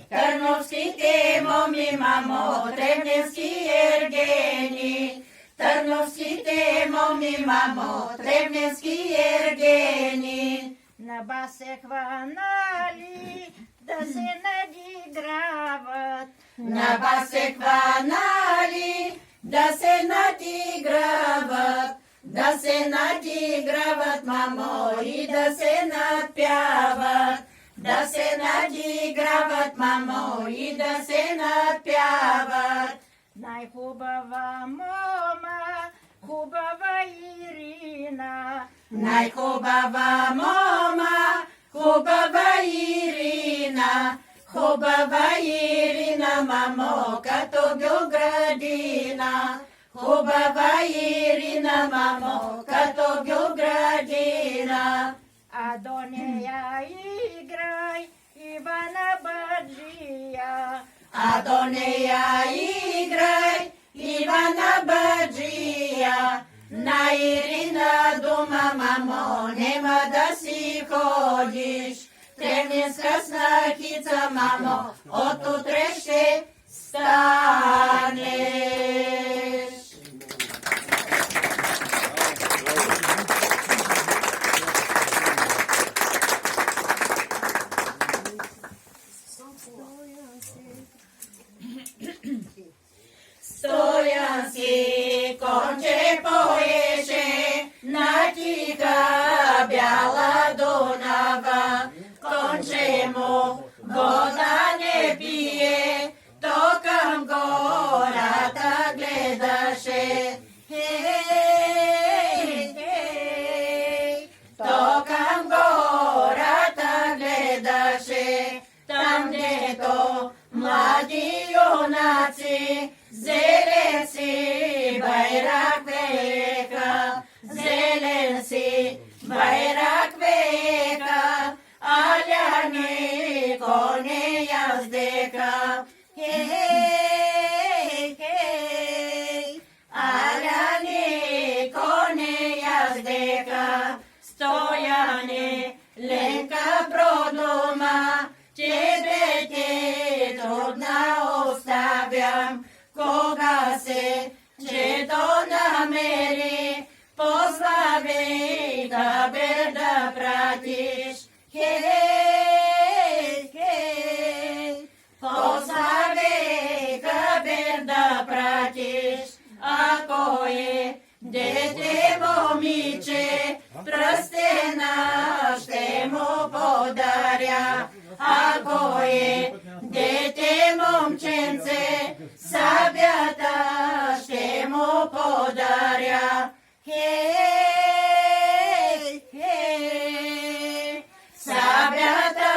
Терновські ти момі, мамо, Требнівські Єргені. Терновські ти момі, мамо, Требнівські Єргені. На басе хванали, да се надиграват. На басе хванали, да се надиграват, мамо, и да се надпяват. Да се надиграват, мамо, и да се надпяват. Най-хубава мома, хубава Ирина. Най-хубава мома, хубава Ирина. Хубава Ирина, мамо, като Белградина. Хубава Ирина, мамо, като Белградина. А до нея играй Ивана Баджия. А до нея играй Ивана Баджия. На Ирина дома, мамо, нема да си ходиш. Требнинска снахица, мамо, от утре ще станеш. Стоянски конче поеше на тиха бяла Дунава. Конче му вода не пие, то към гората гледаше. Хей, хей, то към гората гледаше. Там дето млади юнаци зелен си байрак вееха, зелен си байрак вееха, аляни коне яздеха. Хей, хей, аляни коне яздеха. Стояне, Ленка Бродома, тебе те трудна оставям. Кога се, че то намери, послабей табер да пратиш. Хей, хей, послабей табер да пратиш. Ако е дете момиче, пръстена ще му подаря. Ако е дете момченце, сабята ще му подаря. Хей, хей, сабята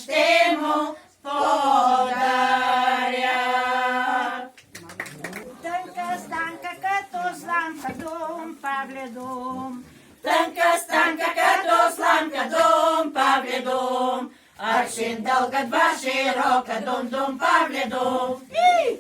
ще му подаря. Тънка станка като сламка дом, Павле дом. Тънка станка като сламка дом, Павле дом. Аршин дълга, два широка, дом, Павле дом.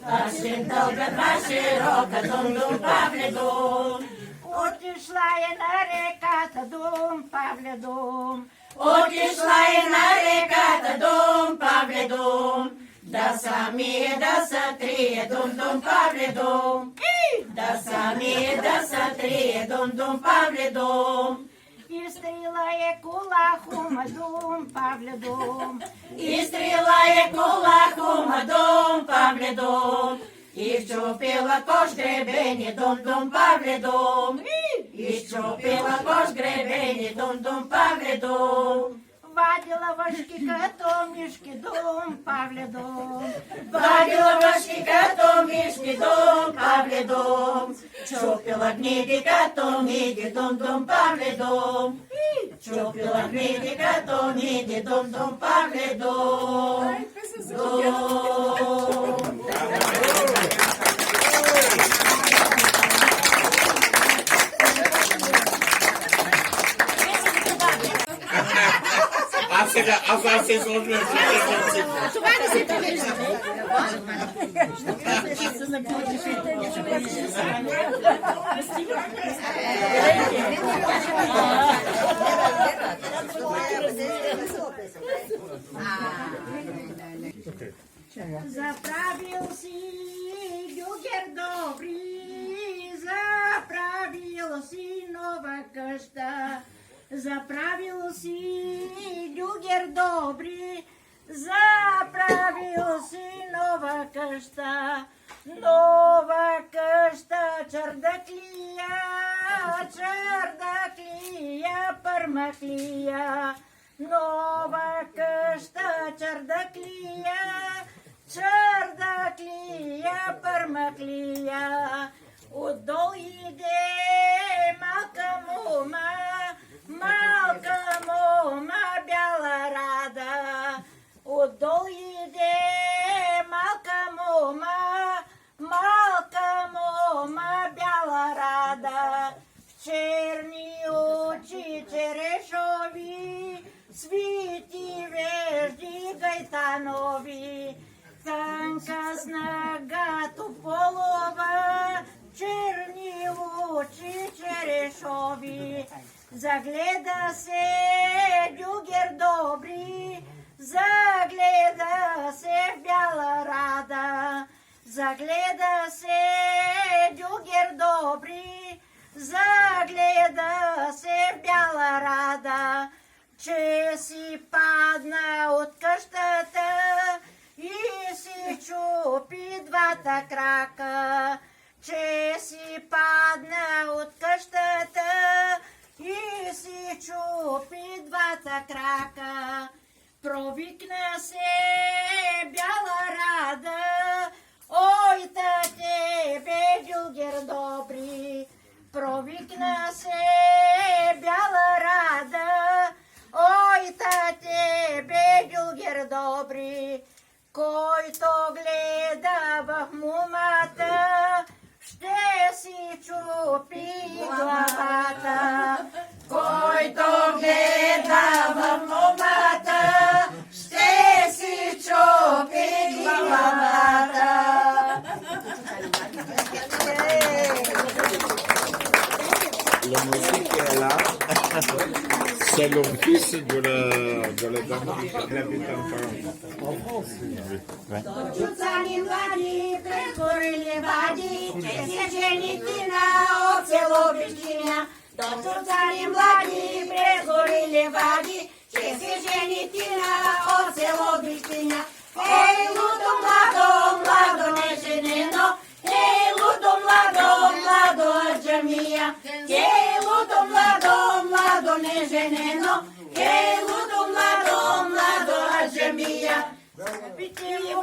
Аршин дълга, два широка, дом, Павле дом. Отишла е на реката дом, Павле дом. Отишла е на реката дом, Павле дом. Да самие да са трие, дом, Павле дом. Да самие да са трие, дом, Павле дом. И стрела е кола хума дом, Павле дом. И стрела е кола хума дом, Павле дом. И щупила кош гребени, дом, Павле дом. И щупила кош гребени, дом, Павле дом. Вадила въшки като мишки дом, Павле дом. Вадила въшки като мишки дом, Павле дом. Чупила книги като миди, дом, Павле дом. Чупила книги като миди, дом, Павле дом. сега, аз се сложим в Това не се довижда. Заправился югер добрый, заправился нова кашта. Заправился югер добрый, заправился нова кашта. Нова кашта чардаклия, пармаклия. Нова кашта чардаклия, пармаклия. Удол иде малкамума, бяла рада. Удол иде малкамума, бяла рада. В черні очі черешові, світі вежді гайтанові. Танка знага туполова, черні очі черешові. Загледа се дюгер добрий, загледа се бяла рада. Загледа се дюгер добрий, загледа се бяла рада. Че си падна от къщата и си чупи двата крака. Че си падна от къщата и си чупи двата крака. Провикна се бяла рада, ой та тебе дюгер добри. Провикна се бяла рада, ой та тебе дюгер добри. Който гледа в мумата, ще си чупи главата. Който гледа в мумата, ще си чупи главата. La musique est là. C'est le fils de la dame qui habite en France. Чуцані младі, прикурили ваді, честь женити на оцело бичиня. Чуцані младі, прикурили ваді, честь женити на оцело бичиня. Ей, лудо младо, младо не женено, ей, лудо младо, аджамія. Ей, лудо младо не женено, ей, лудо младо, аджамія. Пітілі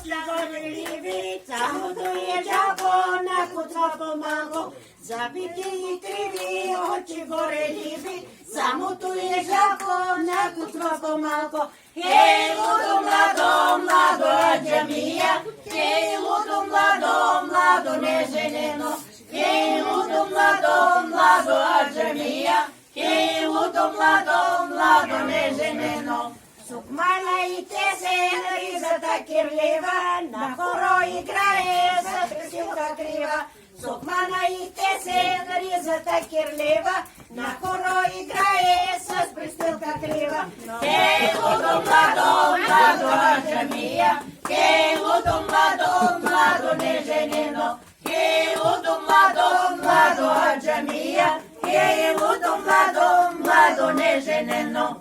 славили, замутує жабо на кутва помаго. Забиті криві очі гореліві, замутує жабо на кутва помаго. Ей, лудо младо, аджамія, ей, лудо младо, не женено, ей, лудо младо, аджамія, ей, лудо младо, не женено. Сукмана і тесен різата кирлива, на хоро іграє сасприсілка крива. Сукмана і тесен різата кирлива, на хоро іграє сасприсілка крива. Кей лудо младо, аджамія, кей лудо младо, не женено, кей лудо младо, аджамія, кей лудо младо, не женено.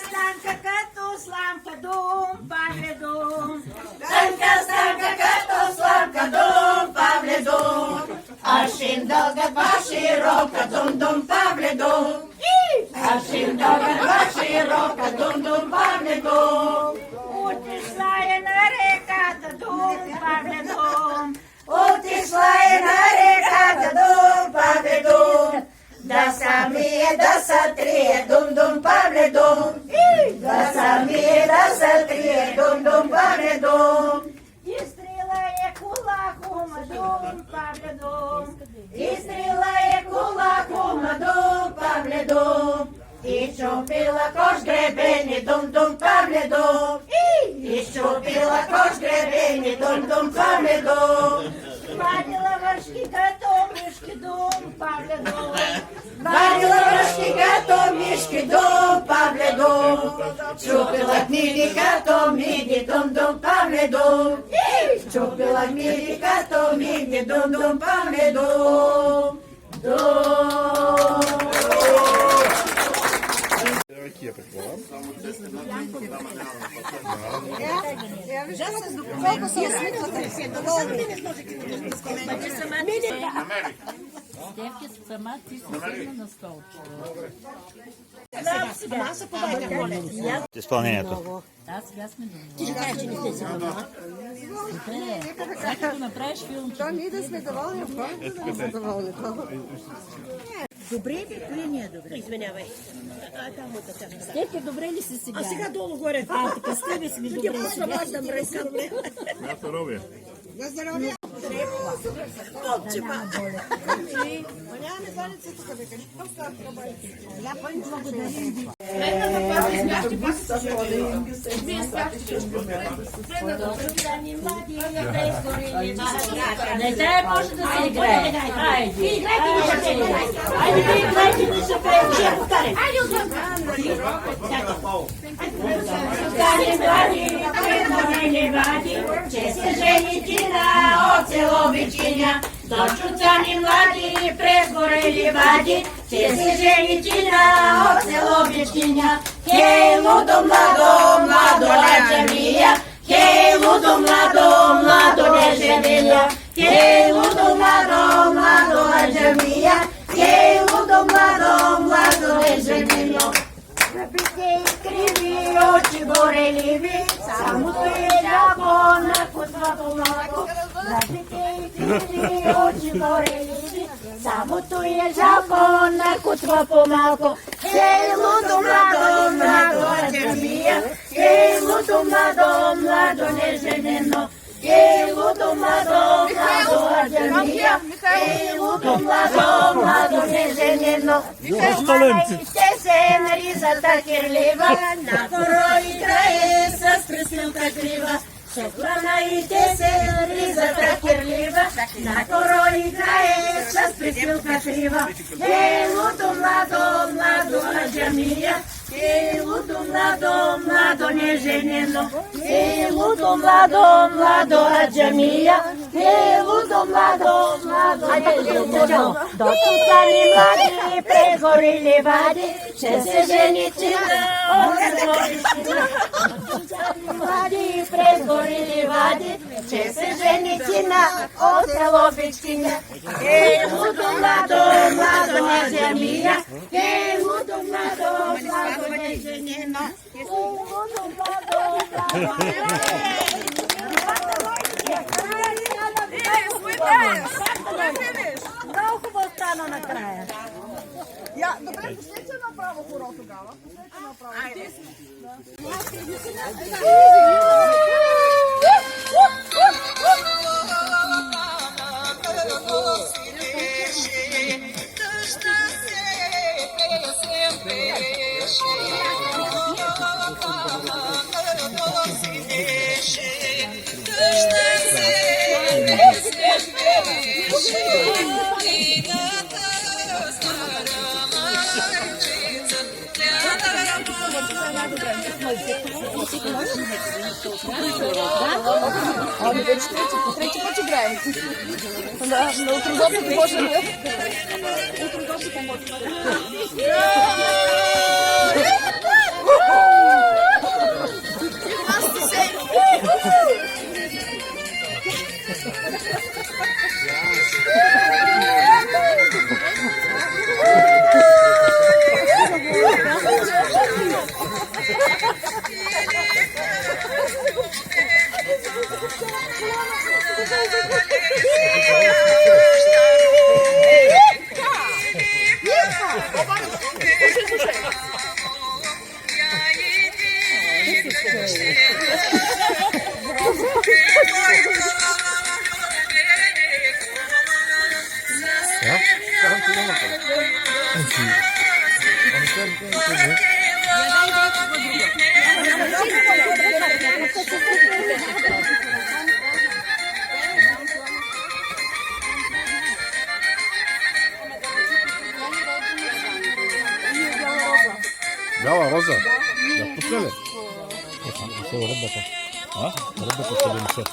Станка, като сламка, дум, павле дум. Станка, като сламка, дум, павле дум. Аршин дълга, два широка, дум, павле дум. Аршин дълга, два широка, дум, павле дум. Отишла е на реката, дум, павле дум. Отишла е на реката, дум, павле дум. Да самие, да са трие, дум, павле дум. Да самие, да са трие, дум, павле дум. І стріла є кулаком, дум, павле дум. І стріла є кулаком, дум, павле дум. І чупила кош гребені, дум, павле дум. І чупила кош гребені, дум, павле дум. Паділа важкі котом, мішки дом, Павле дом. Два лавашки котом, мишки дом, Павле дом. Чупила книги котом, миги дом, Павле дом. Чупила книги котом, миги дом, Павле дом. Дом. Девки, сама ти си седна на стол. Изпълнението. Да, сега сме доволни. Добре. Сега като направиш филм, То ние да сме доволни, да сме доволни. добре ли? Или не е добре? Извинявай. Стефи, добре ли си сега? А сега долу горе. А, така с тебе сме добре сега. Аз да мръскам. На здоров'я. На здраве. Отчима. Няма не званица тук, бе, къде? Я благодарим ви. Не дай може да се играе. Айде. Айде, ви играйте, не се пеем. Стани млади, прегорели вади, че се жените на оцело вечиня. Дочуцани млади, прегорели вади, че се жените на оцело вечиня. Хей, лудо, младо, младо, ладжамия, хей, лудо, младо, младо, нежемия, хей, лудо, младо, младо, ладжамия, хей, лудо, младо, младо, нежемия. Запите криви, очи гореливи, само стои жабо на кутва помалко. Запите криви, очи гореливи, само стои жабо на кутва помалко. Хей, лудо, младо, младо, аджамия, хей, лудо, младо, младо, неженено. Хей, лудо, младо, младо, аджамия, хей, лудо, младо, младо, неженено. Те се наризата кирлива, на коро играе с присмилка крива. Шокланаите се наризата кирлива, на коро играе с присмилка крива. Ей, лудо, младо, младо, аджамия, ей, лудо, младо, младо, неженено. Ей, лудо, младо, младо, аджамия, ей, лудо, младо, младо, неженено. До тутани млади, прегорели вади, ще се жените на оцеловищина. Млади, прегорели вади, ще се жените на оцеловищина. Ей, лудо, младо, младо, нежемия, ей, лудо, младо, младо, неженено. Ей, лудо, младо, младо, много хубаво стана накрая. Я, добре, пуснете направо хоро тогава. Пуснете направо. Айде. Ами вече трети път играем. На утрудопите почнем. Утрудопите почнем. Роза? Да пускали? Це робите. А? Робите собі все.